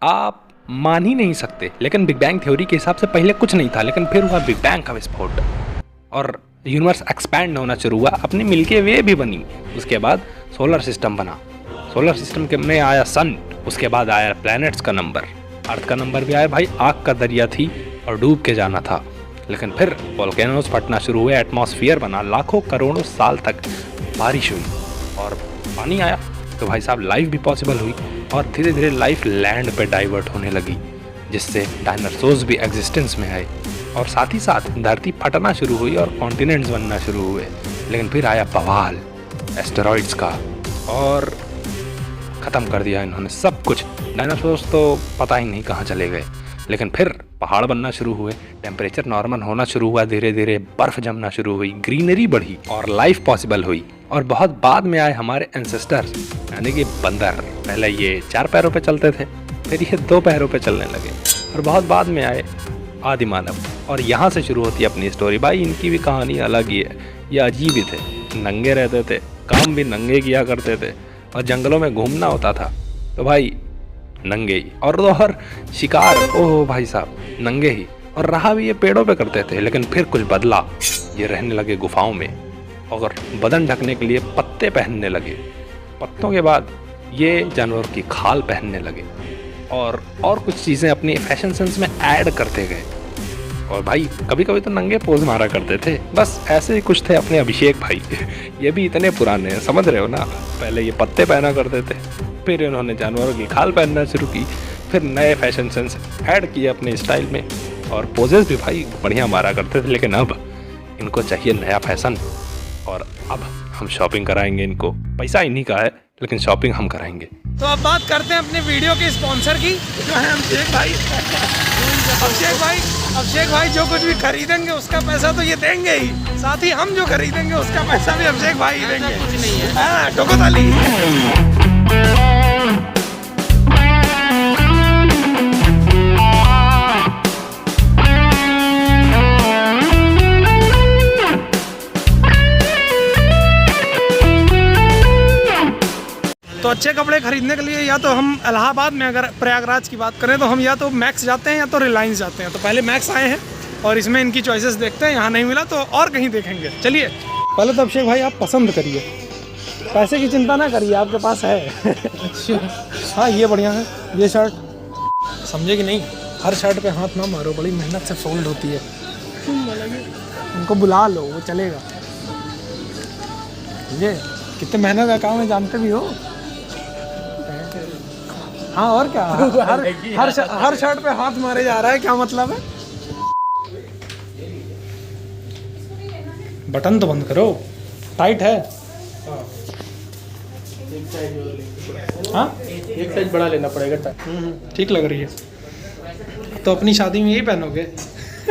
आप मान ही नहीं सकते, लेकिन बिग बैंग थ्योरी के हिसाब से पहले कुछ नहीं था, लेकिन फिर हुआ बिग बैंग का विस्फोट और यूनिवर्स एक्सपैंड होना शुरू हुआ, अपनी मिल्की वे भी बनी, उसके बाद सोलर सिस्टम बना, सोलर सिस्टम के में आया सन, उसके बाद आया प्लैनेट्स का नंबर, अर्थ का नंबर भी आया भाई, आग का दरिया थी और डूब के जाना था, लेकिन फिर वोल्केनोस फटना शुरू हुए, एटमॉस्फेयर बना, लाखों करोड़ों साल तक बारिश हुई और पानी आया, तो भाई साहब लाइफ भी पॉसिबल हुई और धीरे धीरे लाइफ लैंड पे डाइवर्ट होने लगी, जिससे डायनासोर्स भी एग्जिस्टेंस में आए और साथ ही साथ धरती फटना शुरू हुई और कॉन्टिनेंट्स बनना शुरू हुए। लेकिन फिर आया बवाल एस्टेरॉइड्स का और ख़त्म कर दिया इन्होंने सब कुछ। डायनासोर्स तो पता ही नहीं कहाँ चले गए, लेकिन फिर पहाड़ बनना शुरू हुए, टेम्परेचर नॉर्मल होना शुरू हुआ, धीरे धीरे बर्फ़ जमना शुरू हुई, ग्रीनरी बढ़ी और लाइफ पॉसिबल हुई। और बहुत बाद में आए हमारे एंसेस्टर्स, यानी कि बंदर। पहले ये 4 पैरों पे चलते थे, फिर ये 2 पैरों पे चलने लगे और बहुत बाद में आए आदि मानव, और यहाँ से शुरू होती है अपनी स्टोरी। भाई इनकी भी कहानी अलग ही है, ये अजीब ही थे, नंगे रहते थे, काम भी नंगे किया करते थे और जंगलों में घूमना होता था तो भाई नंगे ही, और शिकार ओह भाई साहब नंगे ही, और रहा भी ये पेड़ों पे करते थे। लेकिन फिर कुछ बदला, ये रहने लगे गुफाओं में और बदन ढकने के लिए पत्ते पहनने लगे, पत्तों के बाद ये जानवर की खाल पहनने लगे और कुछ चीज़ें अपनी फैशन सेंस में ऐड करते गए। और भाई कभी कभी तो नंगे पोज मारा करते थे। बस ऐसे ही कुछ थे अपने अभिषेक भाई ये भी इतने पुराने हैं, समझ रहे हो ना। पहले ये पत्ते पहना करते थे, फिर इन्होंने जानवरों की खाल पहनना शुरू की, फिर नए फैशन सेंस ऐड किए अपने स्टाइल में और पोजेस भी भाई बढ़िया मारा करते थे। लेकिन अब इनको चाहिए नया फैशन और अब हम शॉपिंग कराएंगे इनको। पैसा इन्हीं का है, लेकिन शॉपिंग हम कराएंगे। तो अब बात करते हैं अपने वीडियो के स्पॉन्सर की, जो है अभिषेक भाई। अभिषेक भाई जो कुछ भी खरीदेंगे उसका पैसा तो ये देंगे ही, साथ ही हम जो खरीदेंगे उसका पैसा भी अभिषेक भाई ही देंगे। कुछ नहीं है, हाँ ठोको ताली। तो अच्छे कपड़े खरीदने के लिए या तो हम इलाहाबाद में, अगर प्रयागराज की बात करें तो हम या तो मैक्स जाते हैं या तो रिलायंस जाते हैं। तो पहले मैक्स आए हैं और इसमें इनकी चॉइसेस देखते हैं, यहाँ नहीं मिला तो और कहीं देखेंगे। चलिए पहले तो अभिषेक भाई आप पसंद करिए, पैसे की चिंता ना करिए, आपके पास है। हाँ ये बढ़िया है, ये शर्ट समझे कि नहीं, हर शर्ट पे हाथ ना मारो, बड़ी मेहनत से फोल्ड होती है। उनको बुला लो, वो चलेगा। ये कितने मेहनत का काम है जानते भी हो। हाँ और क्या, हर शर्ट पे हाथ मारे जा रहा है, क्या मतलब है। बटन तो बंद करो, टाइट है। हाँ एक साइज बड़ा लेना पड़ेगा। ठीक लग रही है। तो अपनी शादी में यही पहनोगे?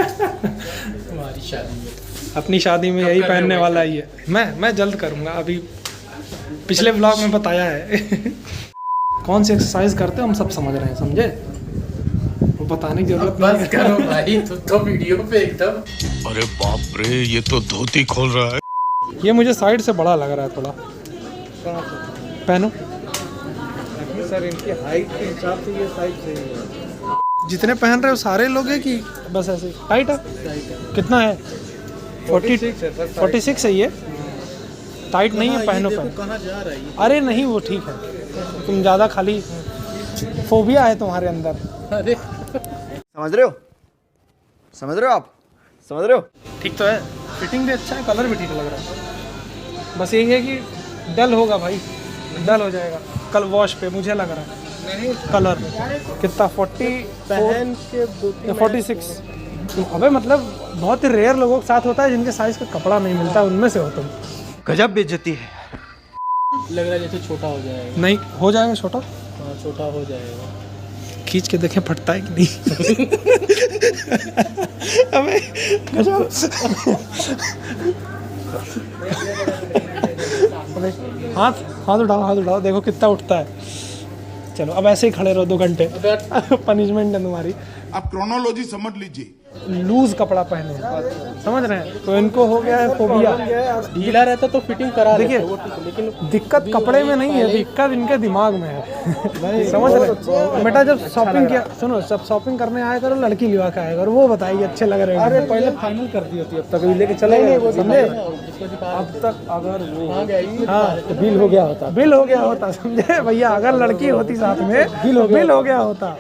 हमारी शादी में, अपनी शादी में यही पहनने वाला ही है। मैं जल्द करूँगा, अभी पिछले ब्लॉग में बताया है। कौन सी एक्सरसाइज करते हो हम सब समझ रहे हैं, समझे, वो बताने की जरूरत नहीं है। करो भाई, तो वीडियो पे एकदम। अरे बाप रे, ये तो धोती खोल रहा है। ये मुझे साइड से बड़ा लग रहा है थोड़ा, पहनो। सर इनकी हाइट के हिसाब से ये साइज सही है। जितने पहन रहे हो सारे लोग हैं कि बस ऐसे टाइट है? कितना है? 46 है ये, टाइट नहीं है, पहनो पहनो। कहाँ जा रहा है? अरे नहीं वो ठीक है, तुम ज़्यादा खाली फोबिया है तुम्हारे अंदर। अरे समझ रहे हो, समझ रहे हो आप, समझ रहे हो। ठीक तो है, फिटिंग भी अच्छा है, कलर भी ठीक लग रहा है। बस यही है कि डल होगा भाई, डल हो जाएगा कल वॉश पे, मुझे लग रहा है। नहीं कलर कितना 40 पहन के 46। अबे मतलब बहुत ही रेयर लोगों के साथ होता है जिनके साइज का कपड़ा नहीं मिलता, उनमें से हो तुम। गजब बेइज्जती है। लग रहा है जैसे छोटा हो जाएगा। नहीं हो जाएगा छोटा, हाँ छोटा हो जाएगा। खींच के देखें फटता है कि नहीं। अबे गजब। हाथ उठाओ, देखो कितना उठता है। चलो अब ऐसे ही खड़े रहो 2 घंटे, पनिशमेंट है तुम्हारी। आप क्रोनोलॉजी समझ लीजिए। लूज कपड़ा पहने हैं, समझ रहे हैं, तो इनको हो गया है फोबिया। ढीला रहता तो फिटिंग करा देखिए लेकिन दिक्कत कपड़े में नहीं है, दिक्कत इनके दिमाग में है। समझ रहे हैं? बेटा जब शॉपिंग किया, सुनो, जब शॉपिंग करने आया करो लड़की लिवा के आया करो, वो बताइए अच्छे लग रहे हैं। अरे पहले फाइनल कर दी होती, अब तक लेके चले गए, समझे? अब तक अगर वो हाँ तो बिल हो गया होता। बिल हो गया होता, समझे भैया, अगर लड़की होती साथ में बिल हो गया होता।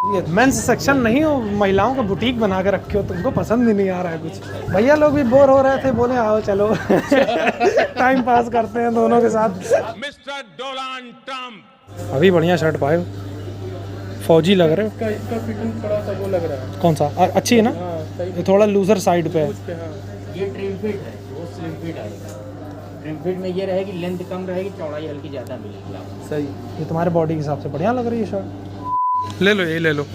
ये मेंस सेक्शन नहीं हो, महिलाओं का बुटीक बना के रखे हो, तुमको पसंद ही नहीं आ रहा है कुछ। भैया लोग भी बोर हो रहे थे, बोले आओ चलो टाइम पास करते हैं दोनों के साथ। मिस्टर डोनाल्ड ट्रम्प अभी बढ़िया शर्ट पाए, फौजी लग रहे हो। इसका फिटिंग थोड़ा सा वो लग रहा है। कौन सा अच्छी है ना? ये थोड़ा लूजर साइड पे है। ये ट्रिम फिट है, वो स्लिम फिट आएगा। ट्रिम फिट में ये रहेगी लेंथ कम रहेगी, चौड़ाई हल्की ज़्यादा मिलेगी आपको। सही, ये तुम्हारे बॉडी के हिसाब से बढ़िया लग रही है शर्ट। ले लो, ये ले लो,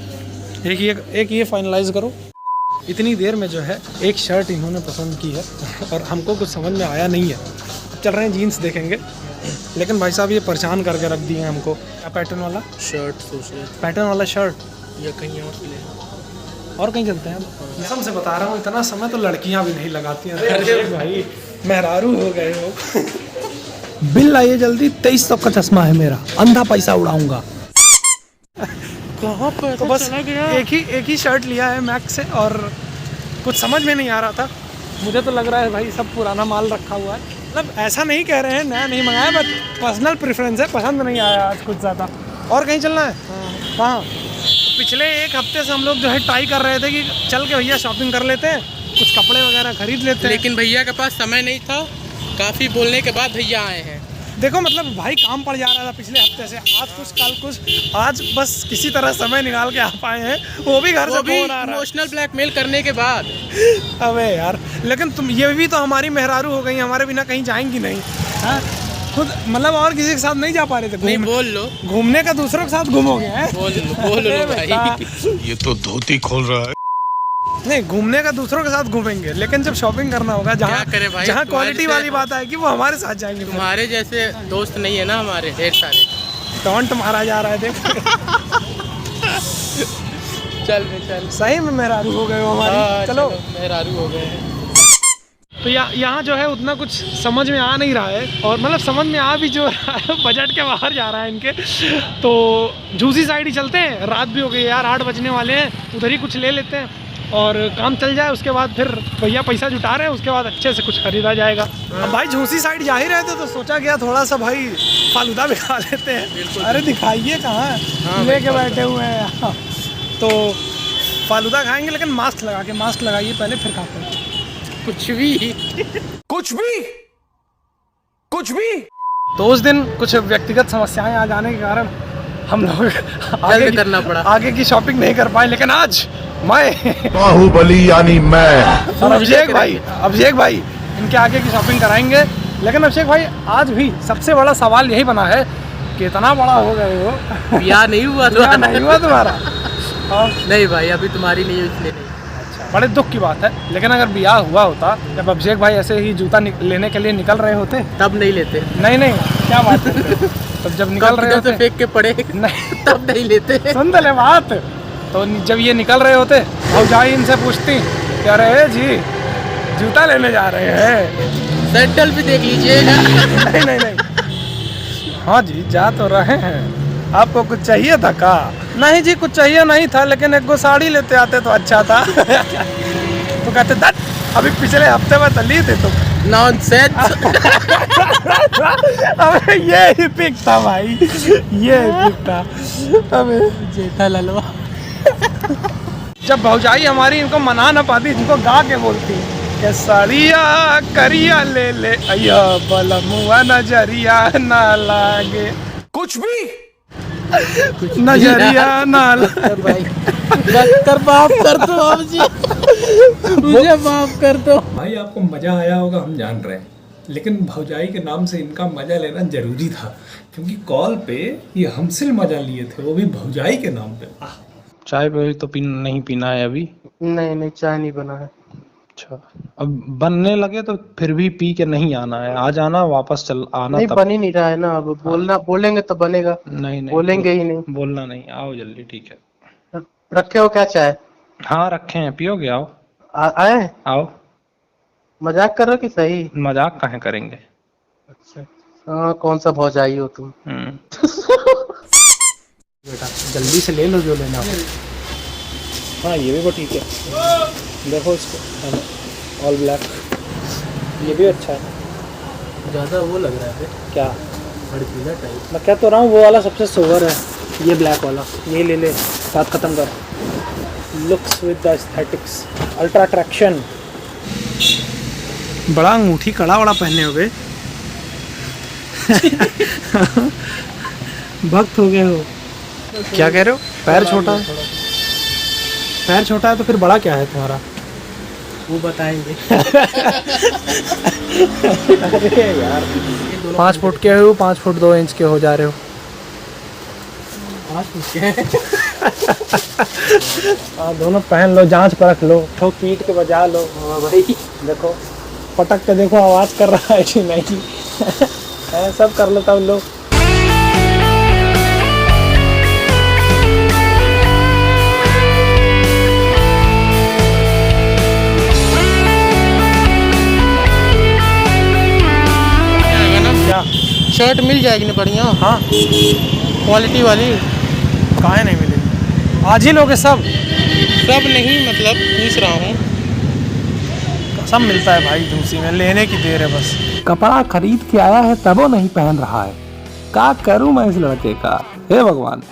एक ये फाइनलाइज करो। इतनी देर में जो है एक शर्ट इन्होंने पसंद की है और हमको कुछ समझ में आया नहीं है। चल रहे हैं जीन्स देखेंगे, लेकिन भाई साहब ये परेशान करके रख दिए हैं हमको। क्या पैटर्न वाला शर्ट सोच रहे पैटर्न वाला शर्ट, या कहीं और ले और कहीं चलते हैं। कसम से बता रहा हूँ, इतना समय तो लड़कियाँ भी नहीं लगाती हैं। अरे भाई मेहरारू हो गए हो। बिल लाइए जल्दी, 2300 का चश्मा है मेरा, अंधा पैसा उड़ाऊंगा। कहाँ पर तो बस एक ही शर्ट लिया है मैक्स से, और कुछ समझ में नहीं आ रहा था। मुझे तो लग रहा है भाई सब पुराना माल रखा हुआ है। मतलब ऐसा नहीं कह रहे हैं नया नहीं मंगाया, बट पर्सनल प्रेफरेंस है, पसंद नहीं आया आज कुछ ज़्यादा। और कहीं चलना है? कहाँ? पिछले एक हफ्ते से हम लोग जो है ट्राई कर रहे थे कि चल के भैया शॉपिंग कर लेते हैं, कुछ कपड़े वगैरह खरीद लेते हैं, लेकिन भैया के पास समय नहीं था। काफ़ी बोलने के बाद भैया आए हैं। देखो मतलब भाई काम पड़ जा रहा था पिछले हफ्ते से, आज कुछ कल कुछ, आज बस किसी तरह समय निकाल के आ पाए हैं, वो भी घर से फोन आ रहा है। इमोशनल ब्लैकमेल करने के बाद। अबे यार, लेकिन तुम ये भी तो हमारी मेहरारू हो गई, हमारे बिना कहीं जाएंगी नहीं। हाँ खुद मतलब और किसी के साथ नहीं जा पा रहे थे। नहीं बोल लो, घूमने का दूसरों के साथ घूमोगे हैं? बोल लो भाई। ये तो धोती खोल रहा है। नहीं, घूमने का दूसरों के साथ घूमेंगे, लेकिन जब शॉपिंग करना होगा, जहाँ भाई, जहाँ क्वालिटी वाली बात आएगी वो हमारे साथ जाएंगे। तुम्हारे जैसे दोस्त नहीं है ना हमारे, ढेर सारे। टॉन्ट मारा जा रहा है, देख। चल सही में मेहरारू हो गए हो हमारी। चलो मेहरारू हो गए हैं। तो यहाँ जो है उतना कुछ समझ में आ नहीं रहा है, और मतलब समझ में आ भी जो बजट के बाहर जा रहा है इनके। तो झूसी साइड ही चलते हैं, रात भी हो गई यार, 8 बजने वाले हैं, उधर ही कुछ ले लेते हैं और काम चल जाए। उसके बाद फिर भैया पैसा जुटा रहे हैं, उसके बाद अच्छे से कुछ खरीदा जाएगा। अब भाई झूसी साइड जा ही रहे थे तो सोचा गया थोड़ा सा भाई फालूदा भी खा लेते हैं। अरे दिखाइए कहाँ लेके बैठे हुए हैं। तो फालूदा खाएंगे, लेकिन मास्क लगा के, मास्क लगाइए पहले फिर खाते हैं। कुछ भी तो उस दिन कुछ व्यक्तिगत समस्याएं आ जाने के कारण हम लोग करना पड़ा, आगे की शॉपिंग नहीं कर पाए। लेकिन आज मैं बाहुबली यानी मैं और अभिषेक भाई इनके आगे की शॉपिंग कराएंगे। लेकिन अभिषेक भाई आज भी सबसे बड़ा सवाल यही बना है कि इतना बड़ा हो गए हो, ब्याह नहीं हुआ नहीं हुआ तुम्हारा? नहीं भाई, अभी तुम्हारी नहीं हुई, इसलिए नहीं। बड़े दुख की बात है। लेकिन अगर ब्याह हुआ होता, जब अभिषेक भाई ऐसे ही जूता लेने के लिए निकल रहे होते, तब नहीं लेते। नहीं क्या बात करते हो? तब जब निकल रहे होते फेंक के पड़े नहीं, तब नहीं लेते। सुन तो ले बात। तो जब ये निकल रहे होते, भौजाई इनसे पूछती कि अरे जी जूता लेने जा रहे हैं, सैंडल भी देख लीजिएगा। नहीं हाँ जी जा तो रहे हैं, आपको कुछ चाहिए था का? नहीं जी कुछ चाहिए नहीं था, लेकिन एक गो साड़ी लेते आते तो अच्छा था। तो कहते दट, अभी पिछले हफ्ते में तो ली थी तुम। नॉनसेंस। अबे ये ही पिक था भाई, ये ही पिक था। अबे जेठालाल। जब भौजाई हमारी इनको मना ना पाती, इनको गा के बोलती कि साड़िया करिया ले ले अया बलमुआ नजरिया ना लागे, कुछ भी नजरिया ना लागे। भाई कर माफ कर दो आप जी, मुझे माफ कर दो। भाई आपको मज़ा आया होगा हम जान रहे हैं, लेकिन भौजाई के नाम से इनका मज़ा लेना जरूरी था, क्योंकि कॉल पे ये हमसे मज़ा लिए थे, वो भी भौजाई के नाम पे। चाय पे तो नहीं पीना है अभी? नहीं चाय नहीं बना है। अच्छा, अब बनने लगे तो फिर भी पी के नहीं आना है, आ जाना वापस चल आना। नहीं तब बन ही नहीं रहा है ना, अब बोलना बोलेंगे तो बनेगा। नहीं बोलेंगे ही नहीं, बोलना नहीं, आओ जल्दी। ठीक है रखे हो क्या चाय? हाँ रखे हैं, पियोगे? आओ आए? आओ। मजाक कर रहे हो कि सही? मजाक काहे करेंगे। अच्छा हाँ, कौन सा भौजाई हो तुम? बेटा जल्दी से ले लो जो लेना हो। हाँ ये भी वो ठीक है, देखो इसको ऑल ब्लैक, ये भी अच्छा है। ज़्यादा वो लग रहा है क्या? भड़कीला टाइप। मैं क्या तो रहा हूँ, वो वाला सबसे सोवर है, ये ब्लैक वाला, ये ले ले, बात ख़त्म कर। Looks with the aesthetics, ultra traction. बड़ा अंगूठी कड़ा वड़ा पहने हुए भक्त हो गए हो। क्या कह रहे हो? पैर छोटा है? पैर छोटा है तो फिर बड़ा क्या है तुम्हारा? वो बताएंगे। अरे यार 5 फुट के हो, 5 फुट 2 इंच के हो जा रहे हो। 5 फुट के दोनों पहन लो, जांच परख लो, ठोक पीट के बजा लो। भाई देखो पटक के देखो आवाज़ कर रहा है कि नहीं। सब कर लो तब लो। क्या शर्ट मिल जाएगी ना बढ़िया? हाँ क्वालिटी वाली? काहे नहीं मिलेगी? आज ही लोगे सब? सब नहीं, मतलब पूछ रहा हूँ। सब मिलता है भाई दूसरी में, लेने की देर है बस। कपड़ा खरीद के आया है तब वो नहीं पहन रहा है। क्या करूं मैं इस लड़के का, हे भगवान।